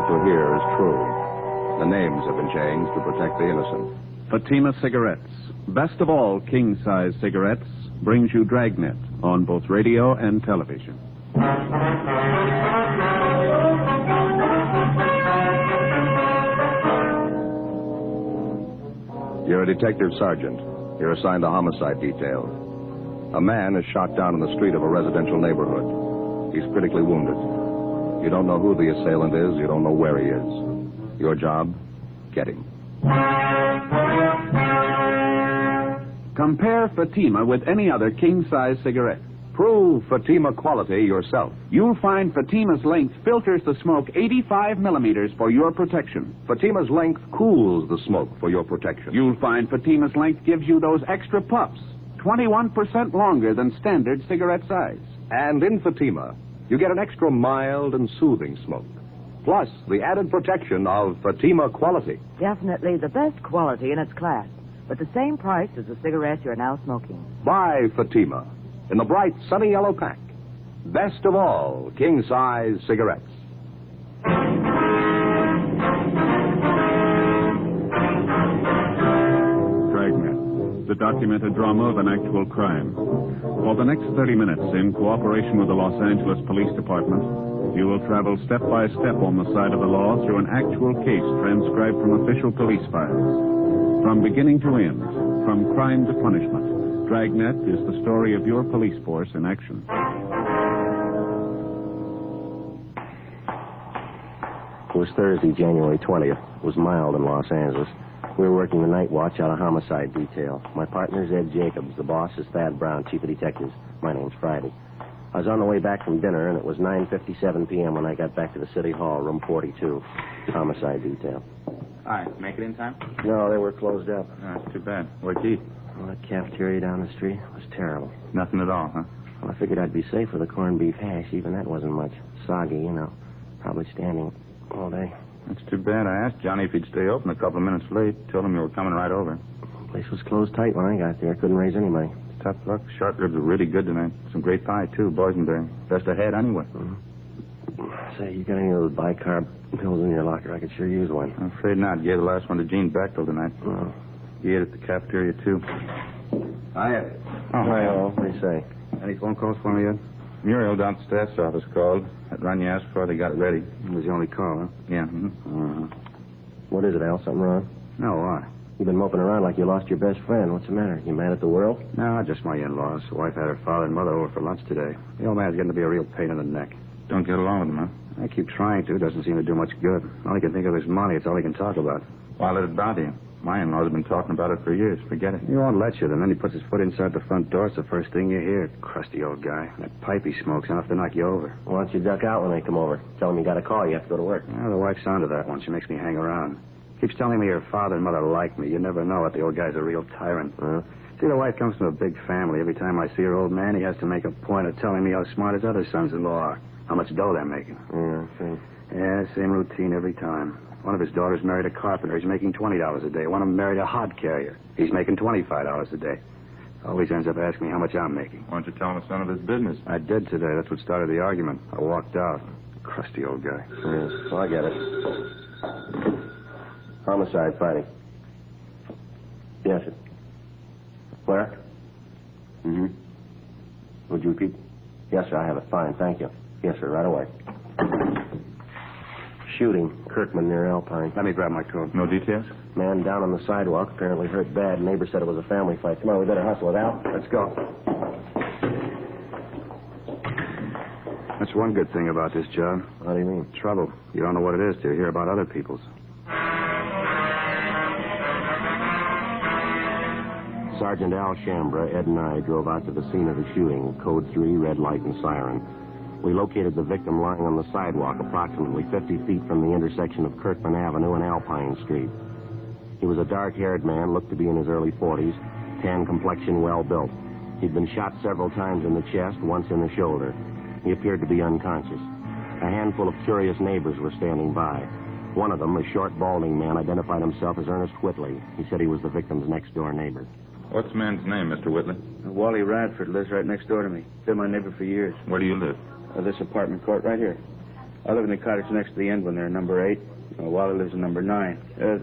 about to hear is true. The names have been changed to protect the innocent. Fatima Cigarettes, best of all king-size cigarettes, brings you Dragnet on both radio and television. You're a detective sergeant. You're assigned to homicide detail. A man is shot down in the street of a residential neighborhood. He's critically wounded. You don't know who the assailant is. You don't know where he is. Your job? Get him. Compare Fatima with any other king-size cigarette. Prove Fatima quality yourself. You'll find Fatima's length filters the smoke 85 millimeters for your protection. Fatima's length cools the smoke for your protection. You'll find Fatima's length gives you those extra puffs, 21% longer than standard cigarette size. And in Fatima, you get an extra mild and soothing smoke. Plus, the added protection of Fatima quality. Definitely the best quality in its class, but the same price as the cigarette you're now smoking. Buy Fatima in the bright sunny yellow pack. Best of all, king-size cigarettes. Dragnet, the documented drama of an actual crime. For the next 30 minutes, in cooperation with the Los Angeles Police Department, you will travel step by step on the side of the law through an actual case transcribed from official police files. From beginning to end, from crime to punishment, Dragnet is the story of your police force in action. It was Thursday, January 20th. It was mild in Los Angeles. We were working the night watch out of homicide detail. My partner's Ed Jacobs. The boss is Thad Brown, chief of detectives. My name's Friday. I was on the way back from dinner, and it was 9:57 p.m. when I got back to the city hall, room 42, homicide detail. Hi, make it in time? No, they were closed up. That's too bad. Where'd you eat? Well, that cafeteria down the street was terrible. Nothing at all, huh? Well, I figured I'd be safe with a corned beef hash. Even that wasn't much. Soggy, you know. Probably standing all day. That's too bad. I asked Johnny if he'd stay open a couple of minutes late. Told him you were coming right over. The place was closed tight when I got there. Couldn't raise any money. Tough luck. Sharp ribs are really good tonight. Some great pie, too. Boysenberry. Best ahead, anyway. Say, you got any of those bicarb pills in your locker? I could sure use one. I'm afraid not. Gave the last one to Gene Bechtel tonight. Oh. He ate at the cafeteria, too. Hi. Hi, what do you say? Any phone calls for me yet? Muriel down at the staff's office called. That run you asked for, they got it ready. It was the only call, huh? Yeah. What is it, Al? Something wrong? No, why? You've been moping around like you lost your best friend. What's the matter? You mad at the world? No, just my in-laws. The wife had her father and mother over for lunch today. The old man's getting to be a real pain in the neck. Don't get along with him, huh? I keep trying to. Doesn't seem to do much good. All he can think of is money. It's all he can talk about. Why let it bother you? My in-laws have been talking about it for years. Forget it. He won't let you. Then he puts his foot inside the front door. It's the first thing you hear. Crusty old guy. That pipe he smokes enough to knock you over. Why don't you duck out when they come over? Tell them you got a call. You have to go to work. Well, the wife's onto that one. She makes me hang around. Keeps telling me her father and mother like me. You never know it. The old guy's a real tyrant. See, the wife comes from a big family. Every time I see her old man, he has to make a point of telling me how smart his other sons-in-law are. How much dough they're making. Yeah, see. Yeah, same routine every time. One of his daughters married a carpenter. He's making $20 a day. One of them married a hod carrier. He's making $25 a day. Always ends up asking me how much I'm making. Why don't you tell him it's none of his business? I did today. That's what started the argument. I walked out. Crusty old guy. Yeah, well, I get it. Homicide, Friday. Yes, sir. Where? Would you repeat? Yes, sir, I have it. Fine, thank you. Yes, sir, right away. Shooting. Kirkman near Alpine. Let me grab my coat. No details? Man down on the sidewalk, apparently hurt bad. Neighbor said it was a family fight. Come on, we better hustle it out. Let's go. That's one good thing about this job. How do you mean? Trouble. You don't know what it is till you hear about other people's. Sergeant Al Shambra, Ed and I drove out to the scene of the shooting. Code 3, red light and siren. We located the victim lying on the sidewalk approximately 50 feet from the intersection of Kirkman Avenue and Alpine Street. He was a dark-haired man, looked to be in his early 40s, tan complexion, well-built. He'd been shot several times in the chest, once in the shoulder. He appeared to be unconscious. A handful of curious neighbors were standing by. One of them, a short, balding man, identified himself as Ernest Whitley. He said he was the victim's next-door neighbor. What's the man's name, Mr. Whitley? Wally Radford lives right next door to me. Been my neighbor for years. Where do you live? This apartment court right here. I live in the cottage next to the end one there, number 8. Wally lives in number 9.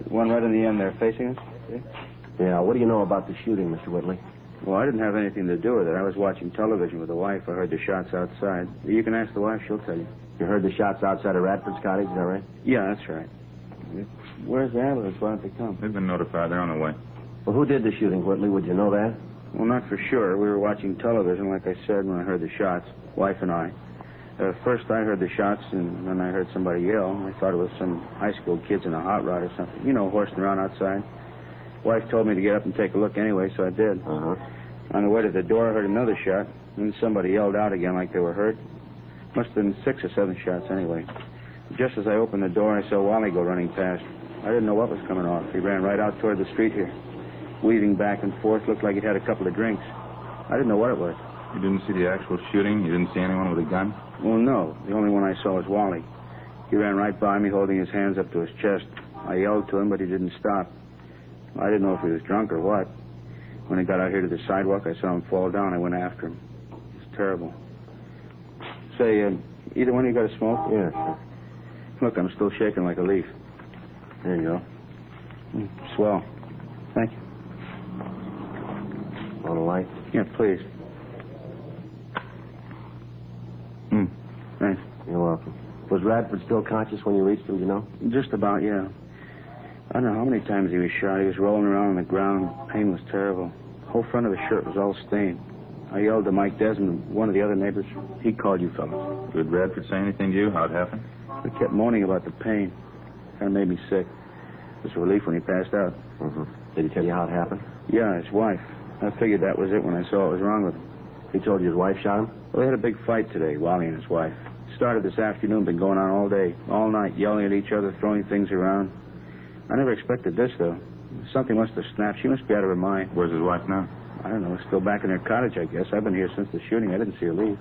One right in the end there, facing us. See? Yeah, what do you know about the shooting, Mr. Whitley? Well, I didn't have anything to do with it. I was watching television with the wife. I heard the shots outside. You can ask the wife. She'll tell you. You heard the shots outside of Radford's cottage, is that right? Yeah, that's right. Where's the ambulance? Why don't they come? They've been notified. They're on their way. Well, who did the shooting, Whitley? Would you know that? Well, not for sure. We were watching television, like I said, when I heard the shots, wife and I. First I heard the shots, and then I heard somebody yell. I thought it was some high school kids in a hot rod or something. You know, horsing around outside. Wife told me to get up and take a look anyway, so I did. Uh-huh. On the way to the door, I heard another shot. Then somebody yelled out again like they were hurt. Must have been 6 or 7 shots anyway. Just as I opened the door, I saw Wally go running past. I didn't know what was coming off. He ran right out toward the street here. Weaving back and forth, looked like he'd had a couple of drinks. I didn't know what it was. You didn't see the actual shooting? You didn't see anyone with a gun? Well, no. The only one I saw was Wally. He ran right by me, holding his hands up to his chest. I yelled to him, but he didn't stop. I didn't know if he was drunk or what. When he got out here to the sidewalk, I saw him fall down. I went after him. It was terrible. Say, either one of you got a smoke? Yeah, sure. Look, I'm still shaking like a leaf. There you go. Swell. Thank you. On the light? Yeah, please. Thanks. You're welcome. Was Radford still conscious when you reached him, do you know? Just about, yeah. I don't know how many times he was shot. He was rolling around on the ground. Pain was terrible. The whole front of his shirt was all stained. I yelled to Mike Desmond, one of the other neighbors. He called you fellas. Did Radford say anything to you? How it happened? He kept moaning about the pain. Kind of made me sick. It was a relief when he passed out. Mm-hmm. Did he tell you how it happened? Yeah, his wife. I figured that was it when I saw what was wrong with him. He told you his wife shot him? Well, they had a big fight today, Wally and his wife. Started this afternoon, been going on all day, all night, yelling at each other, throwing things around. I never expected this, though. Something must have snapped. She must be out of her mind. Where's his wife now? I don't know. Still back in their cottage, I guess. I've been here since the shooting. I didn't see her leave.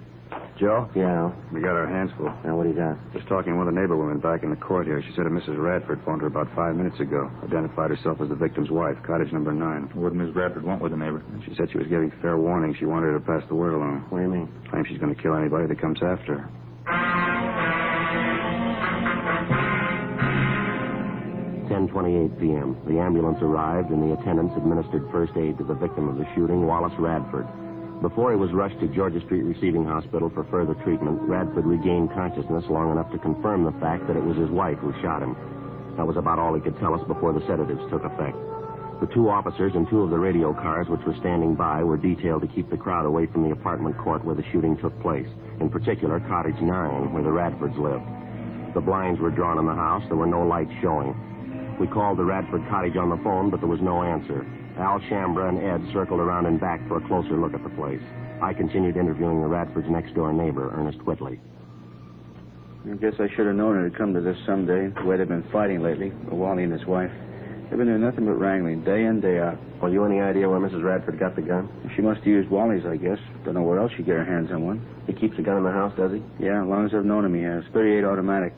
Joe? Yeah. We got our hands full. Now, what do you got? Just talking to one of the neighbor women back in the court here. She said that Mrs. Radford phoned her about 5 minutes ago. Identified herself as the victim's wife, cottage number 9. What did Miss Radford want with the neighbor? She said she was giving fair warning. She wanted her to pass the word along. What do you mean? Claims she's going to kill anybody that comes after her. 10:28 p.m. The ambulance arrived, and the attendants administered first aid to the victim of the shooting, Wallace Radford. Before he was rushed to Georgia Street Receiving Hospital for further treatment, Radford regained consciousness long enough to confirm the fact that it was his wife who shot him. That was about all he could tell us before the sedatives took effect. The 2 officers and 2 of the radio cars which were standing by were detailed to keep the crowd away from the apartment court where the shooting took place, in particular Cottage 9, where the Radfords lived. The blinds were drawn in the house. There were no lights showing. We called the Radford cottage on the phone, but there was no answer. Al Shambra and Ed circled around and back for a closer look at the place. I continued interviewing the Radford's next-door neighbor, Ernest Whitley. I guess I should have known it'd come to this someday, the way they've been fighting lately, Wally and his wife. They've been doing nothing but wrangling, day in, day out. Well, you any idea where Mrs. Radford got the gun? She must have used Wally's, I guess. Don't know where else she'd get her hands on one. He keeps a gun in the house, does he? Yeah, as long as I've known him, he has. 38 automatic.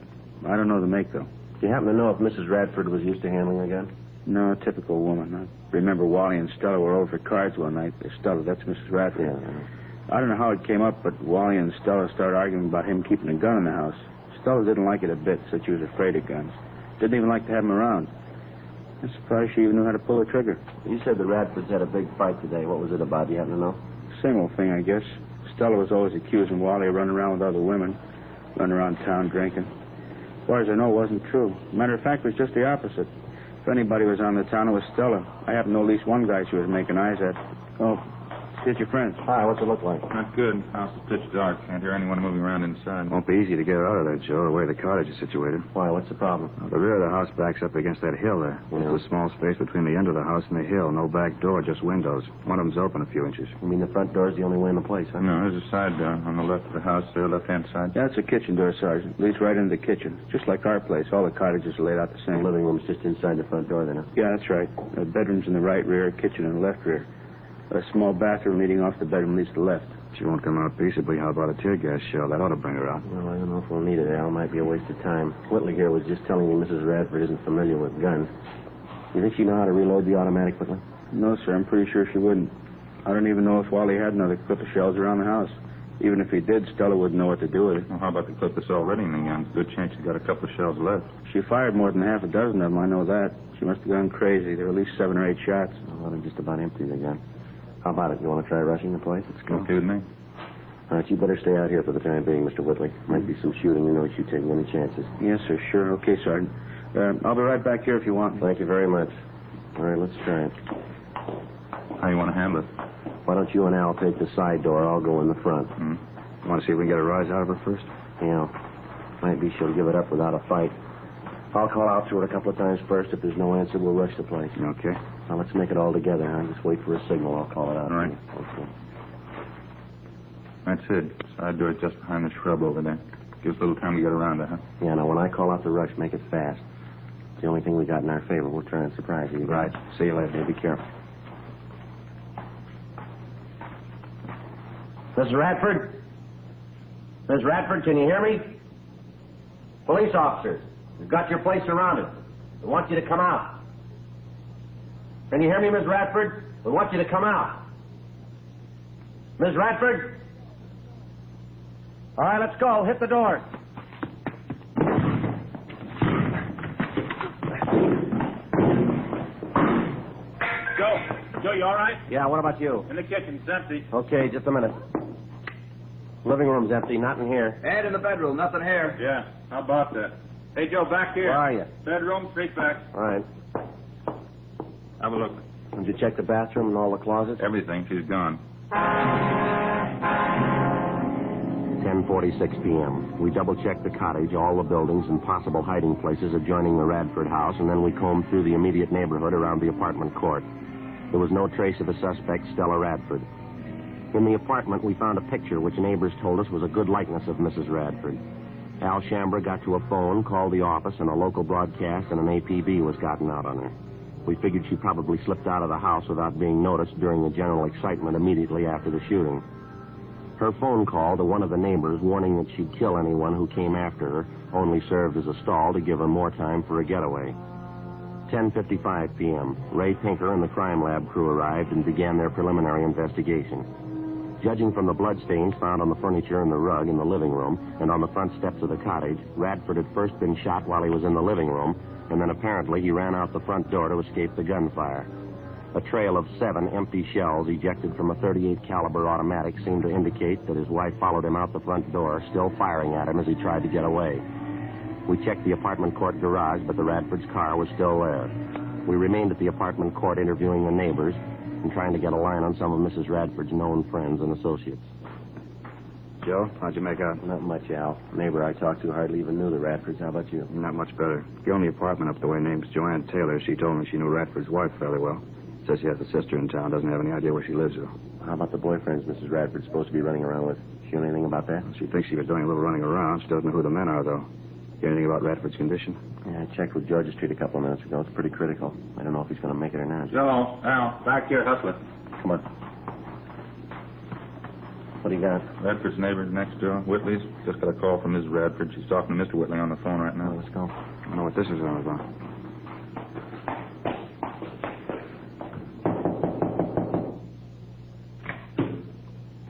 I don't know the make, though. Do you happen to know if Mrs. Radford was used to handling a gun? No, typical woman. I remember Wally and Stella were over for cards one night. Stella, that's Mrs. Radford. Yeah. I don't know how it came up, but Wally and Stella started arguing about him keeping a gun in the house. Stella didn't like it a bit, said she was afraid of guns. Didn't even like to have him around. I'm surprised she even knew how to pull a trigger. You said the Radfords had a big fight today. What was it about? Do you happen to know? Same old thing, I guess. Stella was always accusing Wally of running around with other women, running around town drinking. As far as I know, it wasn't true. Matter of fact, it was just the opposite. If anybody was on the town, it was Stella. I happen to know at least one guy she was making eyes at. Oh, here's your friend. Hi, what's it look like? Not good. House is pitch dark. Can't hear anyone moving around inside. Won't be easy to get her out of there, Joe, the way the cottage is situated. Why, what's the problem? The rear of the house backs up against that hill there. Yeah. There's a small space between the end of the house and the hill. No back door, just windows. One of them's open a few inches. You mean the front door's the only way in the place, huh? No, there's a side door on the left of the house there, left-hand side. Yeah, it's a kitchen door, Sergeant. Leads right into the kitchen. Just like our place. All the cottages are laid out the The same. living room's just inside the front door, then, huh? Yeah, that's right. The bedroom's in the right rear, kitchen in the left rear. A small bathroom leading off the bedroom leads to the left. She won't come out peaceably. How about a tear gas shell? That ought to bring her out. Well, I don't know if we'll need it, Al. Might be a waste of time. Whitley here was just telling me Mrs. Radford isn't familiar with guns. You think she know how to reload the automatic, Whitley? No, sir. I'm pretty sure she wouldn't. I don't even know if Wally had another clip of shells around the house. Even if he did, Stella wouldn't know what to do with it. Well, how about the clip that's already in the gun? Good chance she's got a couple of shells left. She fired more than half a dozen of them, I know that. She must have gone crazy. There were at least 7 or 8 shots. Well, they're just about empty, the gun. How about it? You want to try rushing the place? It's cool. Okay with me. All right, you better stay out here for the time being, Mr. Whitley. Might be some shooting. You know you take any chances. Yes, sir, sure. Okay, Sergeant. I'll be right back here if you want me. Thank you very much. All right, let's try it. How you want to handle it? Why don't you and Al take the side door? I'll go in the front. You want to see if we can get a rise out of her first? Yeah. Might be she'll give it up without a fight. I'll call out to her a couple of times first. If there's no answer, we'll rush the place. Okay. Now, let's make it all together, huh? Just wait for a signal. I'll call it out. All right. Okay. That's it. Side door just behind the shrub over there. Gives a little time to get around her, huh? Yeah, now, when I call out the rush, make it fast. It's the only thing we got in our favor. We'll try and surprise you. Right. See you later. Be careful. Mrs. Radford? Miss Radford, can you hear me? Police officers, you've got your place surrounded. We want you to come out. Can you hear me, Miss Radford? We want you to come out. Miss Radford? All right, let's go. Hit the door. Joe, you all right? Yeah, what about you? In the kitchen. It's empty. Okay, just a minute. Living room's empty, not in here. And in the bedroom. Nothing here. Yeah. How about that? Hey, Joe, back here. Where are you? Bedroom, straight back. All right. Have a look. Did you check the bathroom and all the closets? Everything. She's gone. 10:46 p.m. We double-checked the cottage, all the buildings, and possible hiding places adjoining the Radford house, and then we combed through the immediate neighborhood around the apartment court. There was no trace of the suspect, Stella Radford. In the apartment, we found a picture which neighbors told us was a good likeness of Mrs. Radford. Al Shambra got to a phone, called the office, and a local broadcast and an APB was gotten out on her. We figured she probably slipped out of the house without being noticed during the general excitement immediately after the shooting. Her phone call to one of the neighbors warning that she'd kill anyone who came after her only served as a stall to give her more time for a getaway. 10:55 p.m. Ray Pinker and the crime lab crew arrived and began their preliminary investigation. Judging from the bloodstains found on the furniture and the rug in the living room and on the front steps of the cottage, Radford had first been shot while he was in the living room, and then apparently he ran out the front door to escape the gunfire. A trail of 7 empty shells ejected from a .38 caliber automatic seemed to indicate that his wife followed him out the front door, still firing at him as he tried to get away. We checked the apartment court garage, but the Radford's car was still there. We remained at the apartment court interviewing the neighbors and trying to get a line on some of Mrs. Radford's known friends and associates. Joe, how'd you make out? Not much, Al. The neighbor I talked to hardly even knew the Radfords. How about you? Not much better. The only apartment up the way name's Joanne Taylor. She told me she knew Radford's wife fairly well. Says she has a sister in town. Doesn't have any idea where she lives, though. How about the boyfriends Mrs. Radford's supposed to be running around with? She know anything about that? She thinks she was doing a little running around. She doesn't know who the men are, though. Hear anything about Radford's condition? Yeah, I checked with Georgia Street a couple of minutes ago. It's pretty critical. I don't know if he's going to make it or not. Joe, Al, back here, hustling. Come on. What do you got? Radford's neighbor next door, Whitley's. Just got a call from Ms. Radford. She's talking to Mr. Whitley on the phone right now. Let's go. I don't know what this is all about.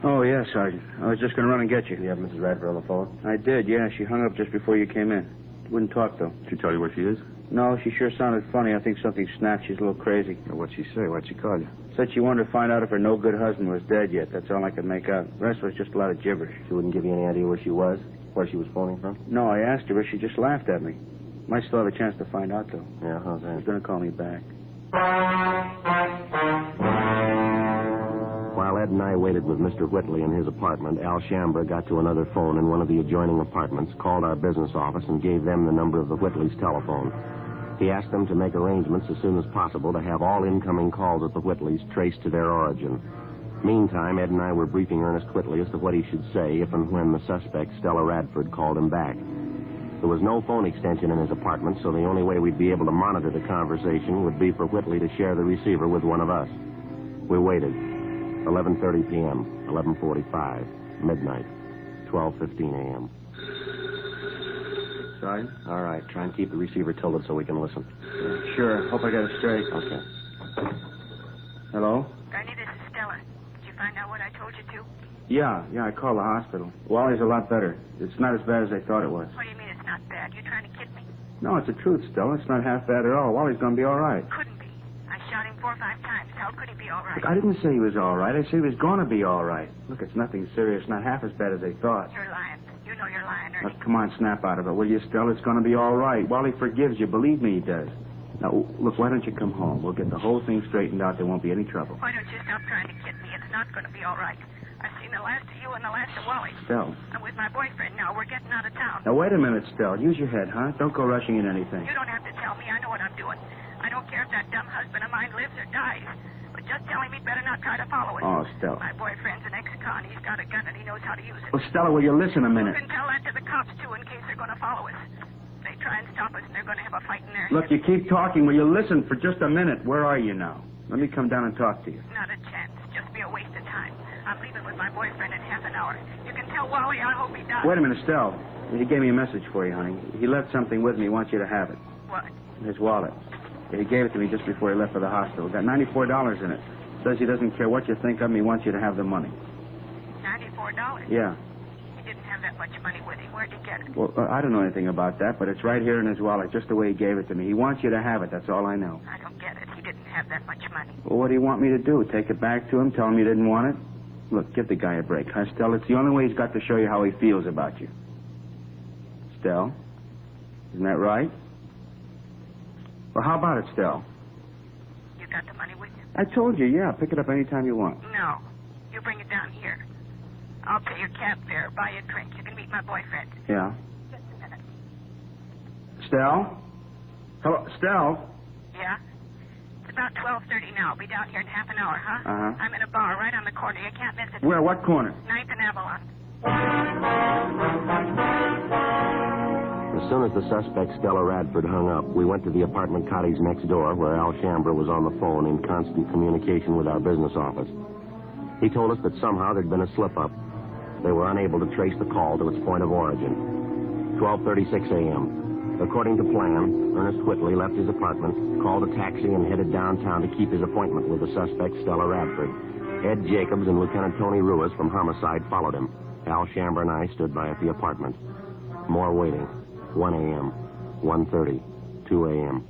Oh, yeah, Sergeant. I was just going to run and get you. Do you have Mrs. Radford on the phone? I did, yeah. She hung up just before you came in. Wouldn't talk, though. Did she tell you where she is? No, she sure sounded funny. I think something snapped. She's a little crazy. What'd she say? Why'd she call you? Said she wanted to find out if her no-good husband was dead yet. That's all I could make out. The rest was just a lot of gibberish. She wouldn't give you any idea where she was phoning from? No, I asked her, but she just laughed at me. Might still have a chance to find out, though. Yeah, how's that? She's going to call me back. While Ed and I waited with Mr. Whitley in his apartment, Al Shambra got to another phone in one of the adjoining apartments, called our business office, and gave them the number of the Whitleys' telephone. He asked them to make arrangements as soon as possible to have all incoming calls at the Whitleys traced to their origin. Meantime, Ed and I were briefing Ernest Whitley as to what he should say if and when the suspect, Stella Radford, called him back. There was no phone extension in his apartment, so the only way we'd be able to monitor the conversation would be for Whitley to share the receiver with one of us. We waited. 11:30 p.m., 11:45, midnight, 12:15 a.m. Sergeant? All right, try and keep the receiver tilted so we can listen. Sure. Hope I got it straight. Okay. Hello? Ernie, this is Stella. Did you find out what I told you to? Yeah, I called the hospital. Wally's a lot better. It's not as bad as I thought it was. What do you mean it's not bad? You trying to kid me? No, it's the truth, Stella. It's not half bad at all. Wally's going to be all right. Couldn't be. I shot him 4 or 5 times. How could he be all right? Look, I didn't say he was all right. I said he was going to be all right. Look, it's nothing serious. Not half as bad as they thought. You're lying. You know you're lying, Ernie. Look, come on, snap out of it, will you, Stella? It's going to be all right. Wally forgives you. Believe me, he does. Now, look, why don't you come home? We'll get the whole thing straightened out. There won't be any trouble. Why don't you stop trying to kid me? It's not going to be all right. I've seen the last of you and the last of Wally. Stella. I'm with my boyfriend now. We're getting out of town. Now, wait a minute, Stella. Use your head, huh? Don't go rushing in anything. You don't have to tell me. I know what I'm doing. I don't care if that dumb husband of mine lives or dies. But just tell him he'd better not try to follow us. Oh, Stella. My boyfriend's an ex-con. He's got a gun and he knows how to use it. Well, Stella, will you listen a minute? You can tell that to the cops, too, in case they're going to follow us. If they try and stop us, and they're going to have a fight in there. Look, you keep talking. Will you listen for just a minute? Where are you now? Let me come down and talk to you. Not a chance. Just be a waste of time. I'm leaving with my boyfriend in half an hour. You can tell Wally I hope he does. Wait a minute, Stella. He gave me a message for you, honey. He left something with me. He wants you to have it. What? His wallet. He gave it to me just before he left for the hospital. Got $94 in it. Says he doesn't care what you think of him. He wants you to have the money. $94? Yeah. He didn't have that much money with him. Where'd he get it? Well, I don't know anything about that, but it's right here in his wallet, just the way he gave it to me. He wants you to have it. That's all I know. I don't get it. He didn't have that much money. Well, what do you want me to do? Take it back to him? Tell him you didn't want it? Look, give the guy a break, huh, Stella? It's the only way he's got to show you how he feels about you. Stella? Isn't that right? Well, how about it, Stella? You got the money with you? I told you, yeah. Pick it up any time you want. No. You bring it down here. I'll pay your cab fare, buy you a drink. You can meet my boyfriend. Yeah. Just a minute. Stella? Hello, Stella? Yeah? It's about 12:30 now. I'll be down here in half an hour, huh? Uh-huh. I'm in a bar right on the corner. You can't miss it. Where? What corner? 9th and Avalon. As soon as the suspect, Stella Radford, hung up, we went to the apartment cottage next door where Al Shambra was on the phone in constant communication with our business office. He told us that somehow there'd been a slip-up. They were unable to trace the call to its point of origin. 12:36 a.m. According to plan, Ernest Whitley left his apartment, called a taxi, and headed downtown to keep his appointment with the suspect, Stella Radford. Ed Jacobs and Lieutenant Tony Ruiz from Homicide followed him. Al Shambra and I stood by at the apartment. More waiting. 1 a.m., 1:30, 2 a.m.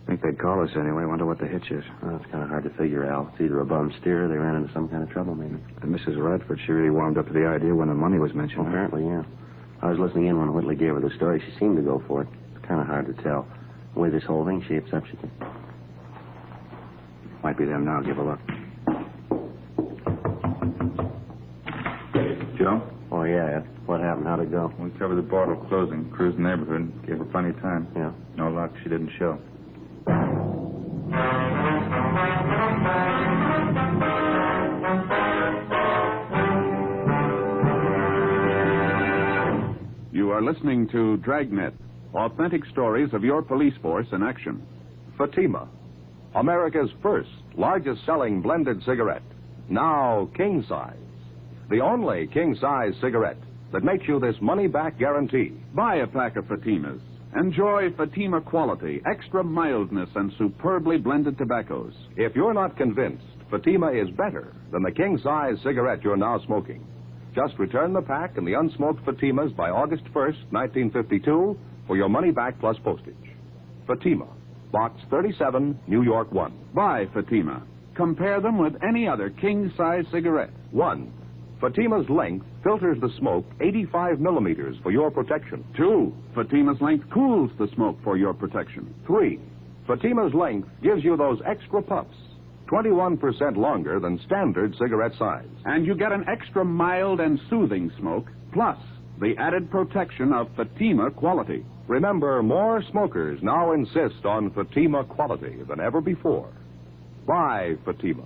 Think they'd call us anyway. Wonder what the hitch is. Well, it's kind of hard to figure, Al. It's either a bum steer or they ran into some kind of trouble, maybe. And Mrs. Radford, she really warmed up to the idea when the money was mentioned. Well, apparently, yeah. I was listening in when Whitley gave her the story. She seemed to go for it. It's kind of hard to tell. The way this whole thing shapes up, she can... Might be them now. Give a look. Joe? Oh, yeah, Ed. What happened? How'd it go? We covered the bottle closing, cruised the neighborhood, gave her plenty of time. Yeah. No luck, she didn't show. You are listening to Dragnet, authentic stories of your police force in action. Fatima, America's first largest-selling blended cigarette. Now king size. The only king-size cigarette that makes you this money-back guarantee. Buy a pack of Fatimas. Enjoy Fatima quality, extra mildness, and superbly blended tobaccos. If you're not convinced Fatima is better than the king-size cigarette you're now smoking, just return the pack and the unsmoked Fatimas by August 1st, 1952, for your money back plus postage. Fatima, Box 37, New York 1. Buy Fatima. Compare them with any other king-size cigarette. 1. Fatima's length filters the smoke 85 millimeters for your protection. 2. Fatima's length cools the smoke for your protection. 3. Fatima's length gives you those extra puffs, 21% longer than standard cigarette size. And you get an extra mild and soothing smoke, plus the added protection of Fatima quality. Remember, more smokers now insist on Fatima quality than ever before. Buy Fatima.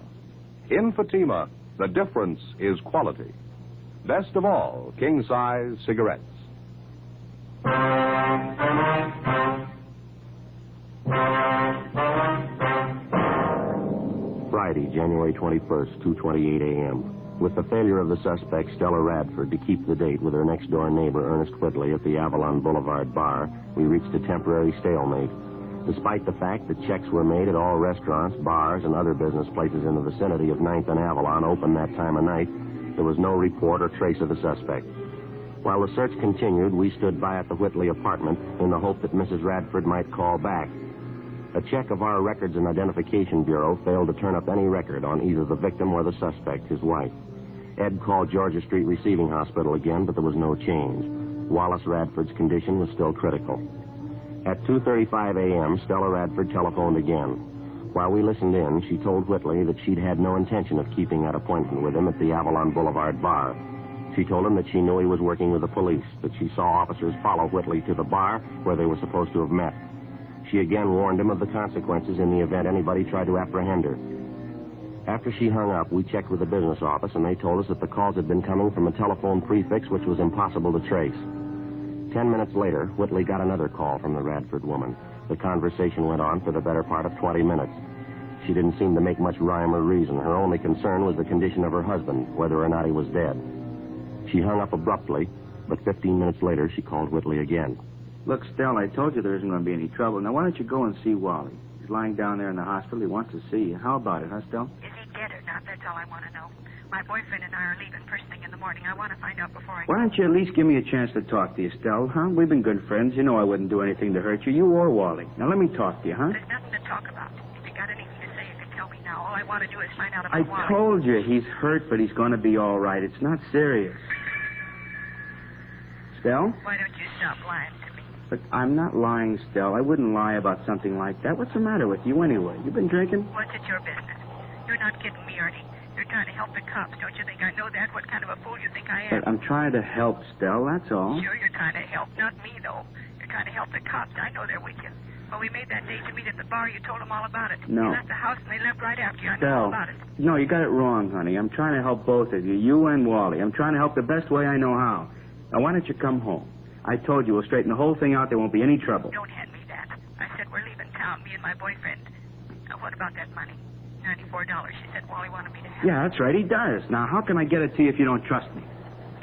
In Fatima, the difference is quality. Best of all, king-size cigarettes. Friday, January 21st, 2:28 a.m. With the failure of the suspect, Stella Radford, to keep the date with her next-door neighbor, Ernest Whitley, at the Avalon Boulevard bar, we reached a temporary stalemate. Despite the fact that checks were made at all restaurants, bars, and other business places in the vicinity of 9th and Avalon open that time of night, There was no report or trace of the suspect. While the search continued, we stood by at the Whitley apartment in the hope that Mrs. Radford might call back. A check of our Records and Identification Bureau failed to turn up any record on either the victim or the suspect, his wife. Ed called Georgia Street Receiving Hospital again, but there was no change. Wallace Radford's condition was still critical. At 2:35 a.m., Stella Radford telephoned again. While we listened in, she told Whitley that she'd had no intention of keeping that appointment with him at the Avalon Boulevard bar. She told him that she knew he was working with the police, that she saw officers follow Whitley to the bar where they were supposed to have met. She again warned him of the consequences in the event anybody tried to apprehend her. After she hung up, we checked with the business office, and they told us that the calls had been coming from a telephone prefix which was impossible to trace. 10 minutes later, Whitley got another call from the Radford woman. The conversation went on for the better part of 20 minutes. She didn't seem to make much rhyme or reason. Her only concern was the condition of her husband, whether or not he was dead. She hung up abruptly, but 15 minutes later, she called Whitley again. Look, Stella, I told you there isn't going to be any trouble. Now, why don't you go and see Wally? He's lying down there in the hospital. He wants to see you. How about it, huh, Stella? Is he dead or not? That's all I want to know. My boyfriend and I are leaving first thing in the morning. I want to find out before I... Why don't you at least give me a chance to talk to you, Stella, huh? We've been good friends. You know I wouldn't do anything to hurt you. You or Wally. Now, let me talk to you, huh? There's nothing to talk about. If you got anything to say, you can tell me now. All I want to do is find out I about Wally. told you he's hurt, but he's going to be all right. It's not serious. Stella? Why don't you stop lying to me? But I'm not lying, Stella. I wouldn't lie about something like that. What's the matter with you anyway? You been drinking? What's it your business? You're not kidding me, Artie. You're trying to help the cops. Don't you think I know that? What kind of a fool you think I am? But I'm trying to help, Stella, that's all. Sure, you're trying to help. Not me, though. You're trying to help the cops. I know they're with you. When we made that date to meet at the bar, you told them all about it. No. You left the house and they left right after you. I know all about it. No, you got it wrong, honey. I'm trying to help both of you and Wally. I'm trying to help the best way I know how. Now, why don't you come home? I told you we'll straighten the whole thing out. There won't be any trouble. Don't hand me that. I said we're leaving town, me and my boyfriend. Now, what about that money? $94. She said Wally wanted me to have. Yeah, that's right. He does. Now, how can I get it to you if you don't trust me?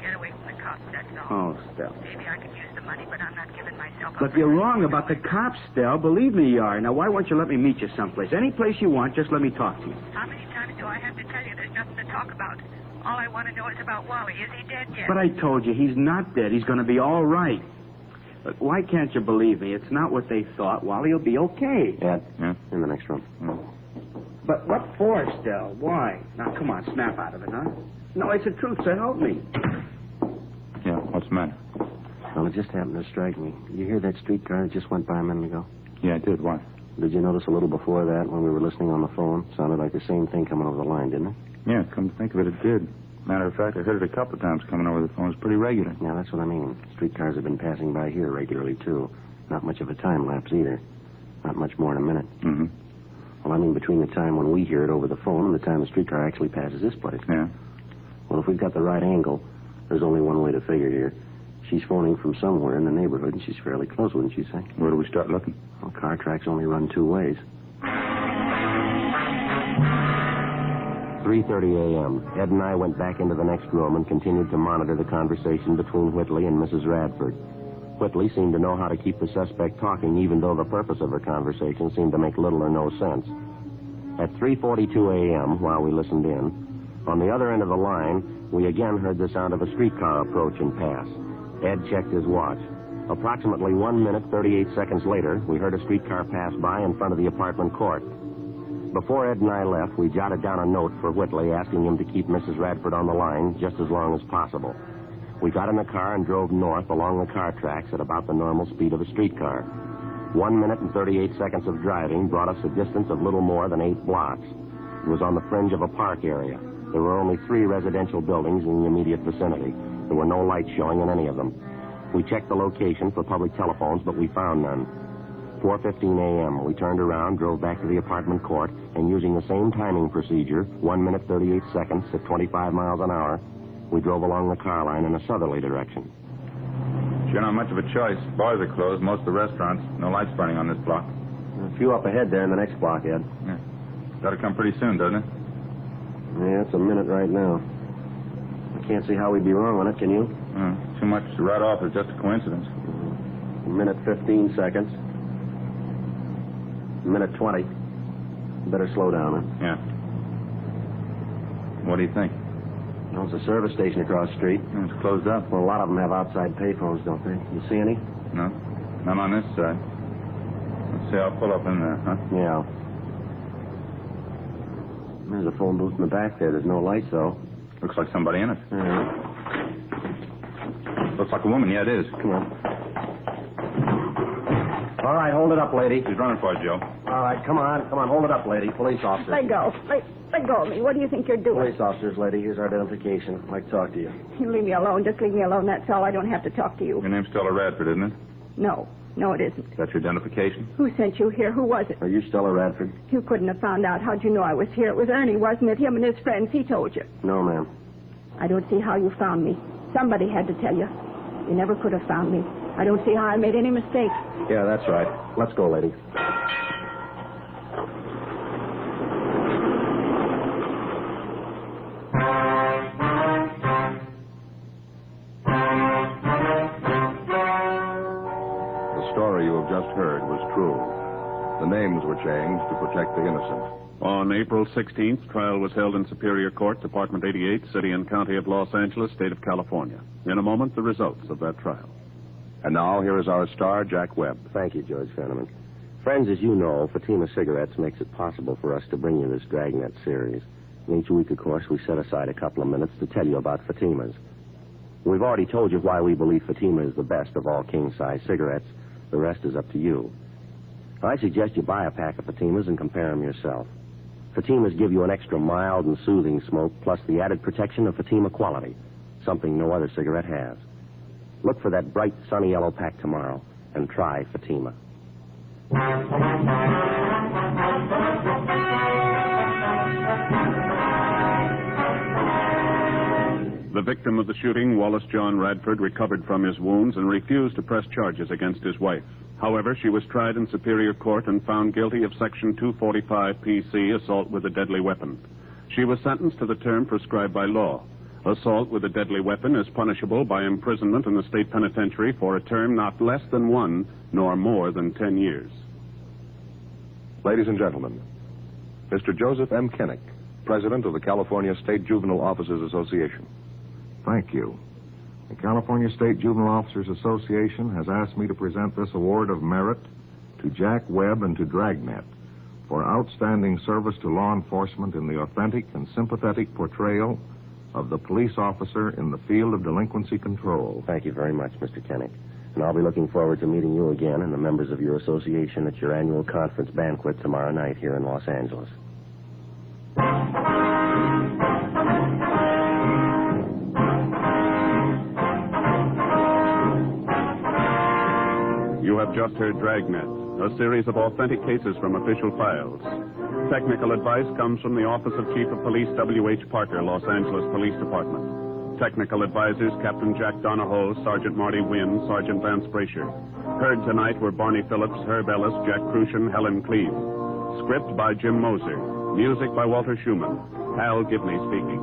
Get away from the cops, that's all. Oh, Stella. Maybe I could use the money, but I'm not giving myself up. But you're wrong about the cops, Stella. Believe me, you are. Now, why won't you let me meet you someplace? Any place you want, just let me talk to you. How many times do I have to tell you there's nothing to talk about? All I want to know is about Wally. Is he dead yet? But I told you, he's not dead. He's going to be all right. But why can't you believe me? It's not what they thought. Wally will be okay. Ed, Yeah? in the next room. But what for, Stella? Why? Now, come on, snap out of it, huh? No, it's the truth, so help me. Yeah, what's the matter? Well, it just happened to strike me. You hear that streetcar that just went by a minute ago? Yeah, I did. Why? Did you notice a little before that when we were listening on the phone? Sounded like the same thing coming over the line, didn't it? Yeah, come to think of it, it did. Matter of fact, I heard it a couple of times coming over the phone. It's pretty regular. Yeah, that's what I mean. Streetcars have been passing by here regularly, too. Not much of a time lapse, either. Not much more than a minute. Mm-hmm. Well, I mean between the time when we hear it over the phone and the time the streetcar actually passes this place. Yeah? Well, if we've got the right angle, there's only one way to figure here. She's phoning from somewhere in the neighborhood, and she's fairly close, wouldn't you say? Where do we start looking? Well, car tracks only run two ways. 3:30 a.m. Ed and I went back into the next room and continued to monitor the conversation between Whitley and Mrs. Radford. Whitley seemed to know how to keep the suspect talking, even though the purpose of her conversation seemed to make little or no sense. At 3:42 a.m., while we listened in, on the other end of the line, we again heard the sound of a streetcar approach and pass. Ed checked his watch. Approximately 1 minute, 38 seconds later, we heard a streetcar pass by in front of the apartment court. Before Ed and I left, we jotted down a note for Whitley asking him to keep Mrs. Radford on the line just as long as possible. We got in the car and drove north along the car tracks at about the normal speed of a streetcar. 1 minute and 38 seconds of driving brought us a distance of little more than 8 blocks. It was on the fringe of a park area. There were only 3 residential buildings in the immediate vicinity. There were no lights showing in any of them. We checked the location for public telephones, but we found none. 4:15 a.m., we turned around, drove back to the apartment court, and using the same timing procedure, 1 minute 38 seconds at 25 miles an hour, we drove along the car line in a southerly direction. Sure not much of a choice. Bars are closed, most of the restaurants. No lights burning on this block. A few up ahead there in the next block, Ed. Yeah. That'll come pretty soon, doesn't it? Yeah, it's a minute right now. I can't see how we'd be wrong on it, can you? Too much to write off is just a coincidence. A minute 15 seconds. A minute 20. Better slow down, huh? Yeah. What do you think? Well, it's a service station across the street. It's closed up. Well, a lot of them have outside payphones, don't they? You see any? No. None on this side. Let's see, I'll pull up in there, huh? Yeah. There's a phone booth in the back there. There's no lights, though. Looks like somebody in it. Yeah. Looks like a woman. Yeah, it is. Come on. All right, hold it up, lady. She's running for it, Joe. All right, come on. Come on, hold it up, lady. Police officer. Let go. Let go of me. What do you think you're doing? Police officers, lady. Here's our identification. I'd like to talk to you. You leave me alone. Just leave me alone. That's all. I don't have to talk to you. Your name's Stella Radford, isn't it? No, it isn't. That's your identification? Who sent you here? Who was it? Are you Stella Radford? You couldn't have found out. How'd you know I was here? It was Ernie, wasn't it? Him and his friends. He told you. No, ma'am. I don't see how you found me. Somebody had to tell you. You never could have found me. I don't see how I made any mistake. Yeah, that's right. Let's go, lady. The story you have just heard was true. The names were changed to protect the innocent. On April 16th, trial was held in Superior Court, Department 88, City and County of Los Angeles, State of California. In a moment, the results of that trial. And now, here is our star, Jack Webb. Thank you, George Fenneman. Friends, as you know, Fatima Cigarettes makes it possible for us to bring you this Dragnet series. And each week, of course, we set aside a couple of minutes to tell you about Fatima's. We've already told you why we believe Fatima is the best of all king-size cigarettes. The rest is up to you. I suggest you buy a pack of Fatimas and compare them yourself. Fatimas give you an extra mild and soothing smoke, plus the added protection of Fatima quality, something no other cigarette has. Look for that bright, sunny yellow pack tomorrow and try Fatima. The victim of the shooting, Wallace John Radford, recovered from his wounds and refused to press charges against his wife. However, she was tried in Superior Court and found guilty of Section 245 PC, assault with a deadly weapon. She was sentenced to the term prescribed by law. Assault with a deadly weapon is punishable by imprisonment in the state penitentiary for a term not less than 1 nor more than 10 years. Ladies and gentlemen, Mr. Joseph M. Kinnick, President of the California State Juvenile Officers Association. Thank you. The California State Juvenile Officers Association has asked me to present this award of merit to Jack Webb and to Dragnet for outstanding service to law enforcement in the authentic and sympathetic portrayal of the police officer in the field of delinquency control. Thank you very much, Mr. Kennick. And I'll be looking forward to meeting you again and the members of your association at your annual conference banquet tomorrow night here in Los Angeles. You have just heard Dragnet, a series of authentic cases from official files. Technical advice comes from the Office of Chief of Police W.H. Parker, Los Angeles Police Department. Technical advisors Captain Jack Donahoe, Sergeant Marty Wynn, Sergeant Vance Brasher. Heard tonight were Barney Phillips, Herb Ellis, Jack Crucian, Helen Cleve. Script by Jim Moser. Music by Walter Schumann. Hal Gibney speaking.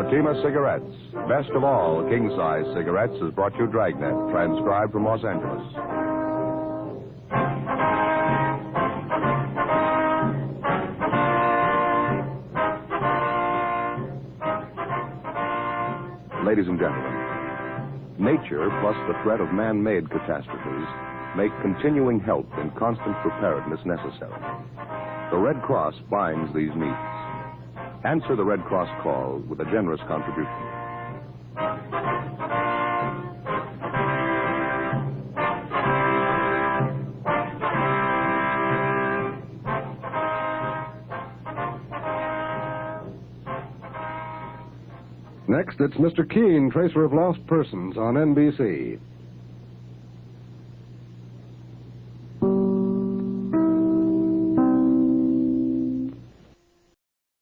Fatima Cigarettes, best of all king-size cigarettes, has brought you Dragnet, transcribed from Los Angeles. Ladies and gentlemen, nature plus the threat of man-made catastrophes make continuing help and constant preparedness necessary. The Red Cross binds these needs. Answer the Red Cross call with a generous contribution. Next, it's Mr. Keene, Tracer of Lost Persons on NBC.